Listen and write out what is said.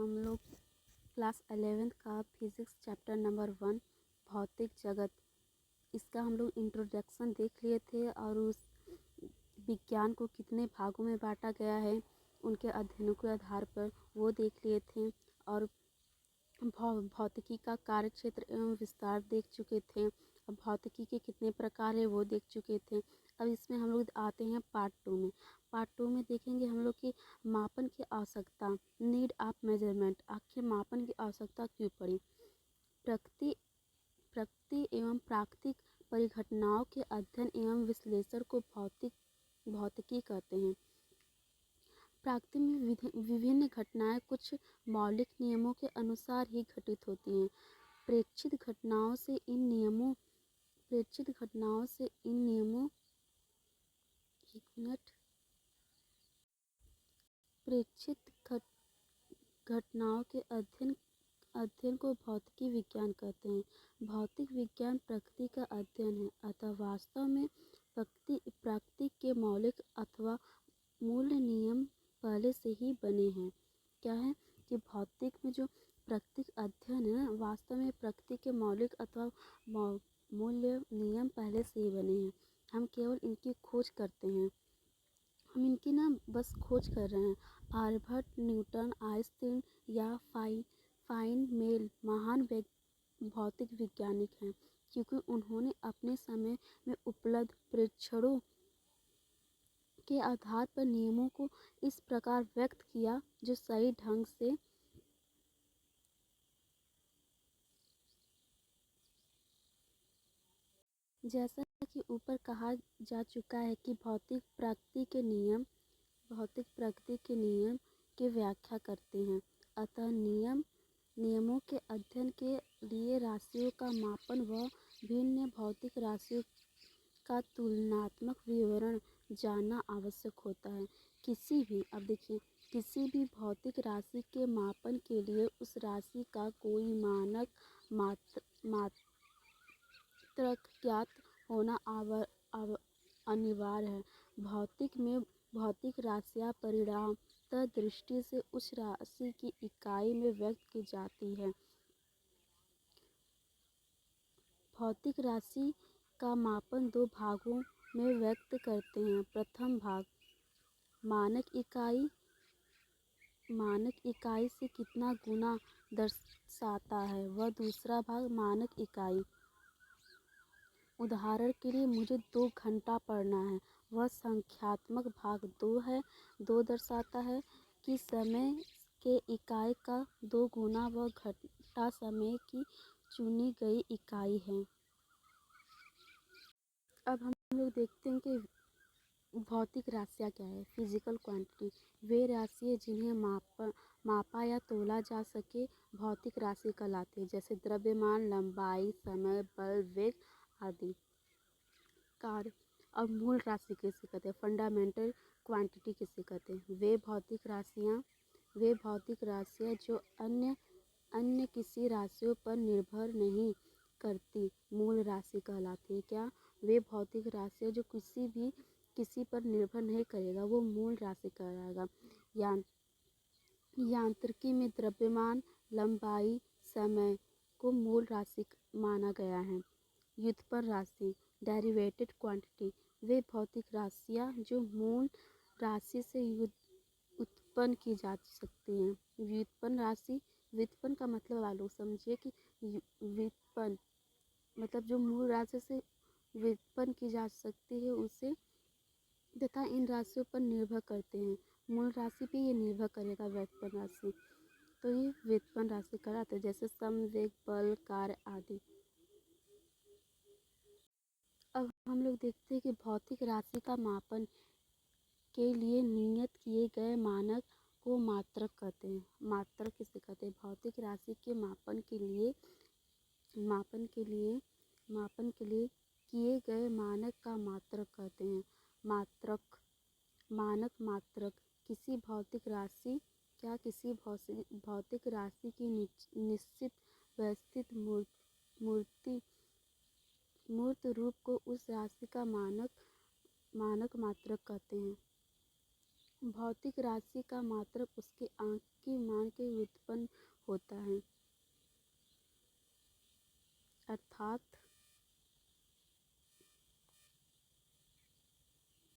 हम लोग class 11th का फिज़िक्स चैप्टर नंबर 1 भौतिक जगत, इसका हम लोग इंट्रोडक्शन देख लिए थे और उस विज्ञान को कितने भागों में बांटा गया है उनके अध्ययनों के आधार पर वो देख लिए थे। और भौतिकी का कार्यक्षेत्र एवं विस्तार देख चुके थे। अब भौतिकी के कितने प्रकार है वो देख चुके थे। अब इसमें हम लोग आते हैं पार्ट 2 में। पार्ट 2 में देखेंगे हम लोग की मापन की आवश्यकता, नीड ऑफ मेजरमेंट। आखिर मापन की आवश्यकता क्यों पड़ी। प्रकृति एवं प्राकृतिक परिघटनाओं के अध्ययन एवं विश्लेषण को भौतिकी कहते हैं। प्रकृति में विभिन्न घटनाएं कुछ मौलिक नियमों के अनुसार ही घटित होती हैं। प्रेक्षित घटनाओं से इन नियमों प्रेक्षित घटनाओं के अध्ययन को भौतिकी विज्ञान कहते हैं। भौतिक विज्ञान प्रकृति का अध्ययन है, अतः वास्तव में प्रकृति के मौलिक अथवा मूल नियम पहले से ही बने हैं। क्या है कि भौतिक में जो प्राकृतिक अध्ययन है ना, वास्तव में प्रकृति के मौलिक अथवा मूल्य नियम पहले से ही बने हैं। हम केवल इनकी खोज करते हैं। हम इनकी ना बस खोज कर रहे हैं। आर्यभट्ट, न्यूटन, आइंस्टीन या फाइनमेल महान भौतिक वैज्ञानिक हैं, क्योंकि उन्होंने अपने समय में उपलब्ध परीक्षणों के आधार पर नियमों को इस प्रकार व्यक्त किया जो सही ढंग से जैसा कि ऊपर कहा जा चुका है कि भौतिक प्रकृति के नियम की व्याख्या करते हैं। अतः नियमों के अध्ययन के लिए राशियों का मापन व भिन्न भौतिक राशियों का तुलनात्मक विवरण जानना आवश्यक होता है। किसी भी भौतिक राशि के मापन के लिए उस राशि का कोई मानक मात्रक ज्ञात होना अनिवार्य है। भौतिक में भौतिक राशियाँ परिणामतः दृष्टि से उस राशि की इकाई में व्यक्त की जाती है। भौतिक राशि का मापन दो भागों में व्यक्त करते हैं। प्रथम भाग मानक इकाई से कितना गुना दर्शाता है, वह दूसरा भाग मानक इकाई। उदाहरण के लिए मुझे 2 घंटा पढ़ना है, वह संख्यात्मक भाग 2 है। 2 दर्शाता है कि समय के इकाई का 2 गुना व घंटा समय की चुनी गई इकाई है। अब हम लोग देखते हैं कि भौतिक राशियाँ क्या है। फिजिकल क्वांटिटी वे राशियाँ जिन्हें मापा या तोला जा सके भौतिक राशि कहलाती है, जैसे द्रव्यमान, लंबाई, समय, बल, वेग आदि। कार्य और मूल राशि किसे कहते हैं। फंडामेंटल क्वांटिटी किसे कहते हैं। वे भौतिक राशियाँ जो अन्य किसी राशियों पर निर्भर नहीं करती मूल राशि कहलाती है। क्या वे भौतिक राशियाँ जो किसी पर निर्भर नहीं करेगा वो मूल राशि कहलाएगा। यांत्रिकी में द्रव्यमान, लंबाई, समय को मूल राशि माना गया है। व्युत्पन्न राशि डेरिवेटेड क्वांटिटी वे भौतिक राशियाँ जो मूल राशि से उत्पन्न की जा सकती हैं। व्युत्पन्न का मतलब आप लोग समझिए कि व्युत्पन्न मतलब जो मूल राशि से व्युत्पन्न की जा सकती है उसे, तथा इन राशियों पर निर्भर करते हैं। मूल राशि पे ये निर्भर करेगा व्युत्पन्न राशि, तो ये व्युत्पन्न राशि कहलाते हैं, जैसे सम, वेग, बल, कार्य आदि। अब हम लोग देखते हैं कि भौतिक राशि का मापन के लिए नियत किए गए मानक को मात्रक कहते हैं। मात्रक किसे कहते हैं। भौतिक राशि के मापन के लिए किए गए मानक का मात्रक कहते हैं। मात्रक किसी भौतिक राशि की निश्चित व्यवस्थित मूर्त रूप को उस राशि का मानक मात्रक कहते हैं। भौतिक राशि का मात्रक उसके अंक की मान के व्युत्पन्न होता है। अर्थात